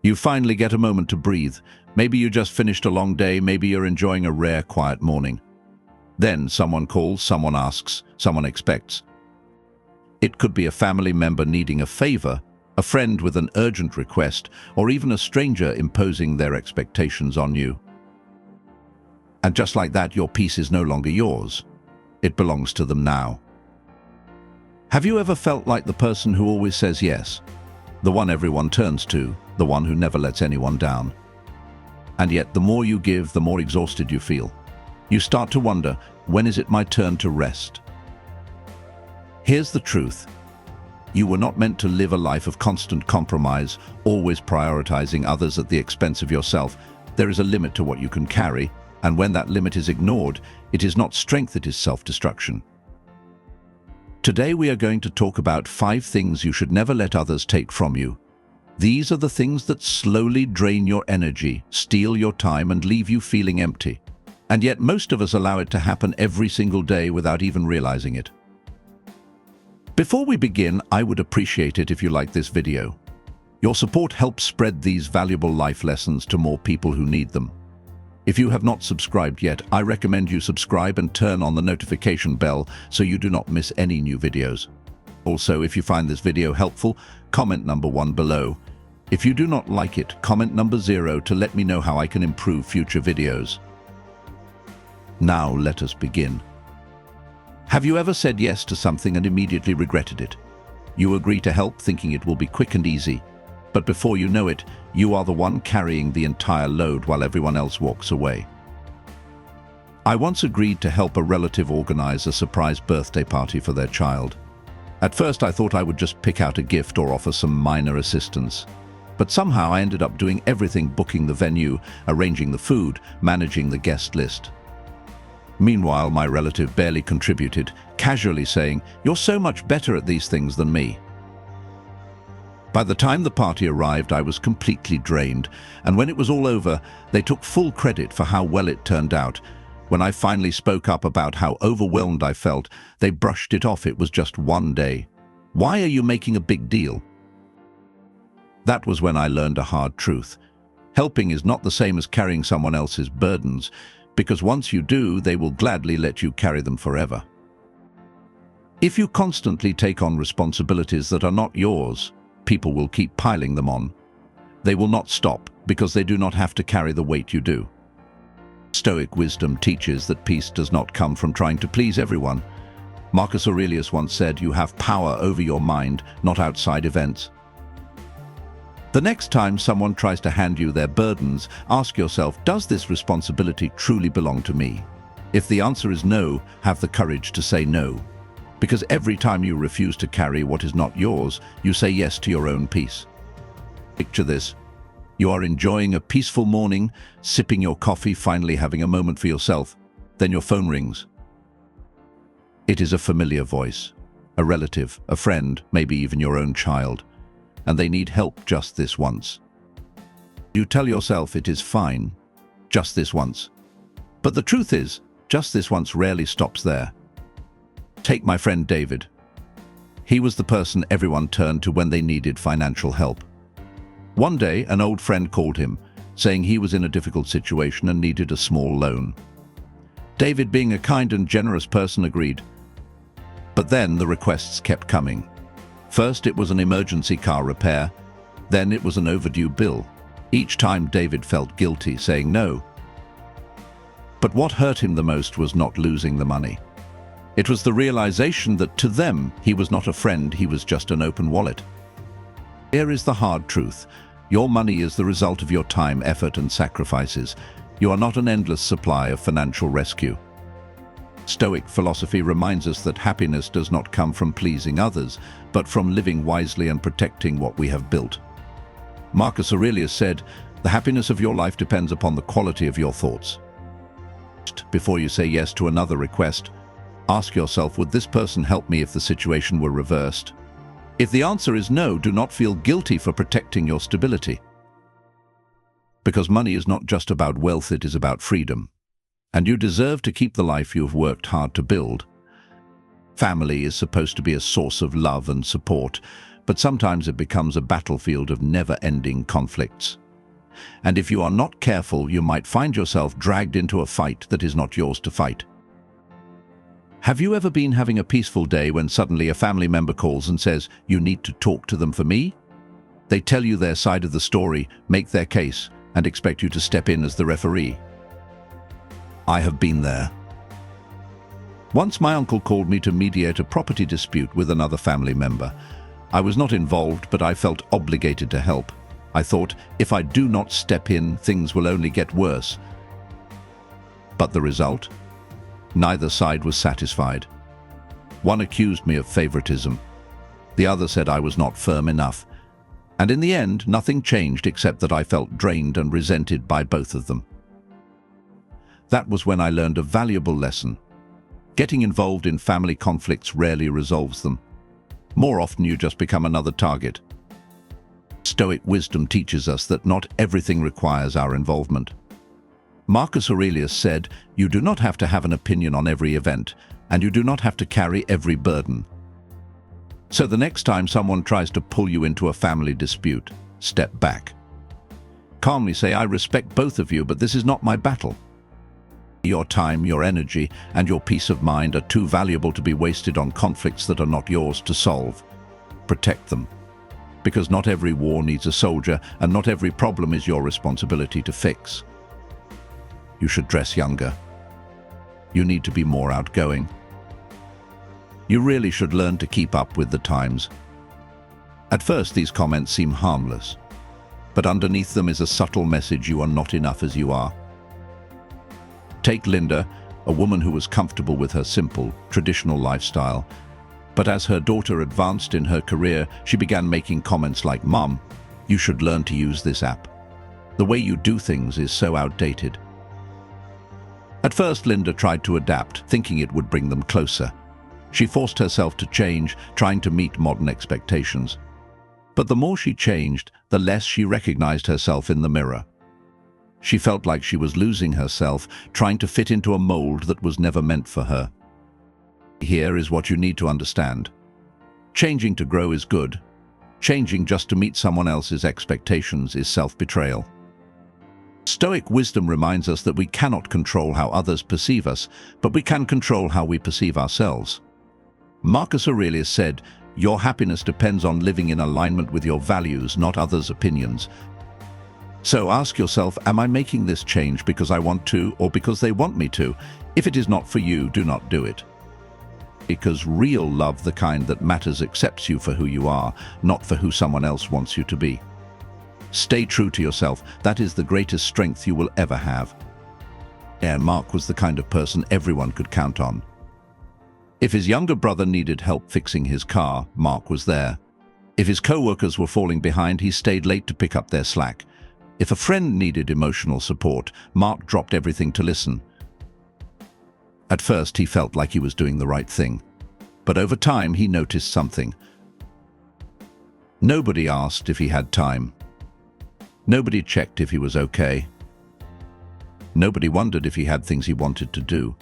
You finally get a moment to breathe. Maybe you just finished a long day, maybe you're enjoying a rare, quiet morning. Then someone calls, someone asks, someone expects. It could be a family member needing a favor, a friend with an urgent request, or even a stranger imposing their expectations on you. And just like that, your peace is no longer yours. It belongs to them now. Have you ever felt like the person who always says yes? The one everyone turns to, the one who never lets anyone down. And yet, the more you give, the more exhausted you feel. You start to wonder, when is it my turn to rest? Here's the truth. You were not meant to live a life of constant compromise, always prioritizing others at the expense of yourself. There is a limit to what you can carry, and when that limit is ignored, it is not strength, it is self-destruction. Today we are going to talk about 5 things you should never let others take from you. These are the things that slowly drain your energy, steal your time, and leave you feeling empty. And yet most of us allow it to happen every single day without even realizing it. Before we begin, I would appreciate it if you like this video. Your support helps spread these valuable life lessons to more people who need them. If you have not subscribed yet, I recommend you subscribe and turn on the notification bell so you do not miss any new videos. Also, if you find this video helpful, comment number 1 below. If you do not like it, comment number 0 to let me know how I can improve future videos. Now let us begin. Have you ever said yes to something and immediately regretted it? You agree to help thinking it will be quick and easy, but before you know it, you are the one carrying the entire load while everyone else walks away. I once agreed to help a relative organize a surprise birthday party for their child. At first I thought I would just pick out a gift or offer some minor assistance. But somehow I ended up doing everything: booking the venue, arranging the food, managing the guest list. Meanwhile, my relative barely contributed, casually saying, "You're so much better at these things than me." By the time the party arrived, I was completely drained, and when it was all over, they took full credit for how well it turned out. When I finally spoke up about how overwhelmed I felt, they brushed it off. It was just one day. Why are you making a big deal? That was when I learned a hard truth. Helping is not the same as carrying someone else's burdens, because once you do, they will gladly let you carry them forever. If you constantly take on responsibilities that are not yours, people will keep piling them on. They will not stop because they do not have to carry the weight you do. Stoic wisdom teaches that peace does not come from trying to please everyone. Marcus Aurelius once said, "You have power over your mind, not outside events." The next time someone tries to hand you their burdens, ask yourself, does this responsibility truly belong to me? If the answer is no, have the courage to say no. Because every time you refuse to carry what is not yours, you say yes to your own peace. Picture this. You are enjoying a peaceful morning, sipping your coffee, finally having a moment for yourself. Then your phone rings. It is a familiar voice, a relative, a friend, maybe even your own child. And they need help just this once. You tell yourself it is fine, just this once. But the truth is, just this once rarely stops there. Take my friend David. He was the person everyone turned to when they needed financial help. One day, an old friend called him, saying he was in a difficult situation and needed a small loan. David, being a kind and generous person, agreed. But then the requests kept coming. First, it was an emergency car repair. Then it was an overdue bill. Each time David felt guilty, saying no. But what hurt him the most was not losing the money. It was the realization that to them, he was not a friend, he was just an open wallet. Here is the hard truth. Your money is the result of your time, effort, and sacrifices. You are not an endless supply of financial rescue. Stoic philosophy reminds us that happiness does not come from pleasing others, but from living wisely and protecting what we have built. Marcus Aurelius said, "The happiness of your life depends upon the quality of your thoughts." Before you say yes to another request, ask yourself, would this person help me if the situation were reversed? If the answer is no, do not feel guilty for protecting your stability. Because money is not just about wealth, it is about freedom. And you deserve to keep the life you have worked hard to build. Family is supposed to be a source of love and support, but sometimes it becomes a battlefield of never-ending conflicts. And if you are not careful, you might find yourself dragged into a fight that is not yours to fight. Have you ever been having a peaceful day when suddenly a family member calls and says, "You need to talk to them for me"? They tell you their side of the story, make their case, and expect you to step in as the referee. I have been there. Once my uncle called me to mediate a property dispute with another family member. I was not involved, but I felt obligated to help. I thought, if I do not step in, things will only get worse. But the result? Neither side was satisfied. One accused me of favoritism. The other said I was not firm enough. And in the end, nothing changed except that I felt drained and resented by both of them. That was when I learned a valuable lesson. Getting involved in family conflicts rarely resolves them. More often you just become another target. Stoic wisdom teaches us that not everything requires our involvement. Marcus Aurelius said, "You do not have to have an opinion on every event, and you do not have to carry every burden." So the next time someone tries to pull you into a family dispute, step back. Calmly say, "I respect both of you, but this is not my battle." Your time, your energy, and your peace of mind are too valuable to be wasted on conflicts that are not yours to solve. Protect them. Because not every war needs a soldier, and not every problem is your responsibility to fix. You should dress younger. You need to be more outgoing. You really should learn to keep up with the times. At first, these comments seem harmless, but underneath them is a subtle message: you are not enough as you are. Take Linda, a woman who was comfortable with her simple, traditional lifestyle. But as her daughter advanced in her career, she began making comments like, "Mom, you should learn to use this app. The way you do things is so outdated." At first, Linda tried to adapt, thinking it would bring them closer. She forced herself to change, trying to meet modern expectations. But the more she changed, the less she recognized herself in the mirror. She felt like she was losing herself, trying to fit into a mold that was never meant for her. Here is what you need to understand. Changing to grow is good. Changing just to meet someone else's expectations is self-betrayal. Stoic wisdom reminds us that we cannot control how others perceive us, but we can control how we perceive ourselves. Marcus Aurelius said, "Your happiness depends on living in alignment with your values, not others' opinions." So ask yourself, am I making this change because I want to or because they want me to? If it is not for you, do not do it. Because real love, the kind that matters, accepts you for who you are, not for who someone else wants you to be. Stay true to yourself. That is the greatest strength you will ever have. Mark was the kind of person everyone could count on. If his younger brother needed help fixing his car, Mark was there. If his co-workers were falling behind, he stayed late to pick up their slack. If a friend needed emotional support, Mark dropped everything to listen. At first, he felt like he was doing the right thing. But over time, he noticed something. Nobody asked if he had time. Nobody checked if he was okay. Nobody wondered if he had things he wanted to do.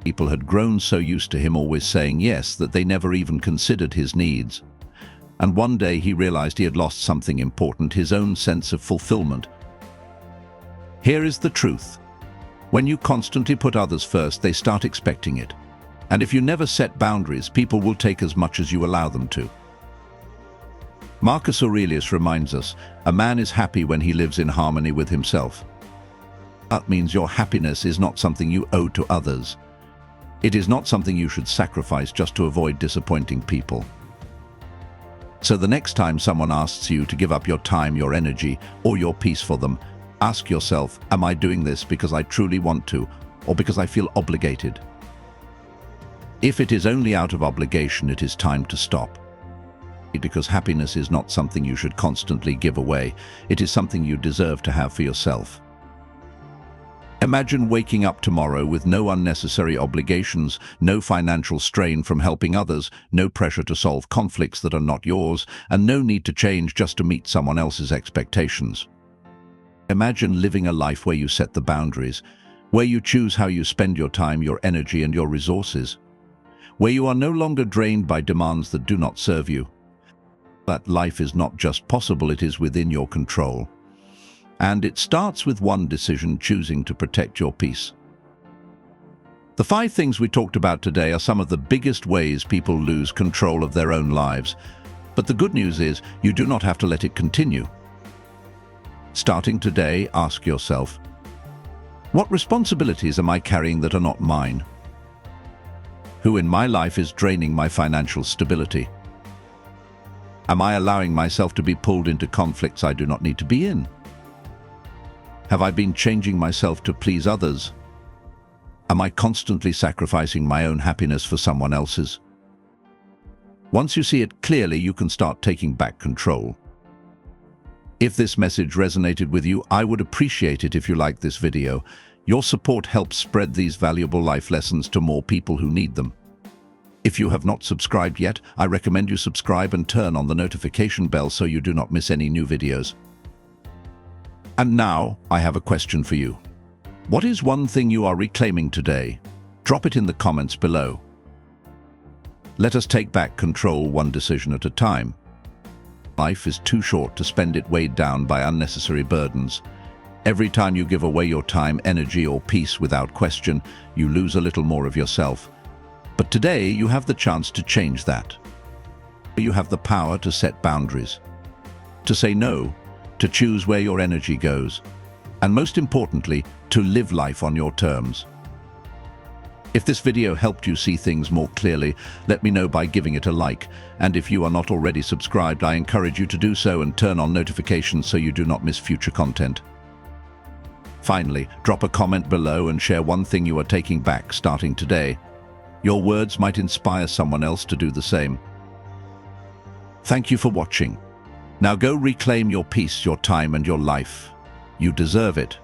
People had grown so used to him always saying yes that they never even considered his needs. And one day he realized he had lost something important, his own sense of fulfillment. Here is the truth. When you constantly put others first, they start expecting it. And if you never set boundaries, people will take as much as you allow them to. Marcus Aurelius reminds us, a man is happy when he lives in harmony with himself. That means your happiness is not something you owe to others. It is not something you should sacrifice just to avoid disappointing people. So the next time someone asks you to give up your time, your energy, or your peace for them, ask yourself, am I doing this because I truly want to, or because I feel obligated? If it is only out of obligation, it is time to stop. Because happiness is not something you should constantly give away. It is something you deserve to have for yourself. Imagine waking up tomorrow with no unnecessary obligations, no financial strain from helping others, no pressure to solve conflicts that are not yours, and no need to change just to meet someone else's expectations. Imagine living a life where you set the boundaries, where you choose how you spend your time, your energy, and your resources, where you are no longer drained by demands that do not serve you. That life is not just possible, it is within your control. And it starts with one decision: choosing to protect your peace. The 5 things we talked about today are some of the biggest ways people lose control of their own lives. But the good news is, you do not have to let it continue. Starting today, ask yourself, what responsibilities am I carrying that are not mine? Who in my life is draining my financial stability? Am I allowing myself to be pulled into conflicts I do not need to be in? Have I been changing myself to please others? Am I constantly sacrificing my own happiness for someone else's? Once you see it clearly, you can start taking back control. If this message resonated with you, I would appreciate it if you liked this video. Your support helps spread these valuable life lessons to more people who need them. If you have not subscribed yet, I recommend you subscribe and turn on the notification bell so you do not miss any new videos. And now, I have a question for you. What is one thing you are reclaiming today? Drop it in the comments below. Let us take back control one decision at a time. Life is too short to spend it weighed down by unnecessary burdens. Every time you give away your time, energy, or peace without question, you lose a little more of yourself. But today, you have the chance to change that. You have the power to set boundaries, to say no, to choose where your energy goes, and most importantly, to live life on your terms. If this video helped you see things more clearly, let me know by giving it a like. And if you are not already subscribed, I encourage you to do so and turn on notifications so you do not miss future content. Finally, drop a comment below and share one thing you are taking back starting today. Your words might inspire someone else to do the same. Thank you for watching. Now go reclaim your peace, your time, and your life. You deserve it.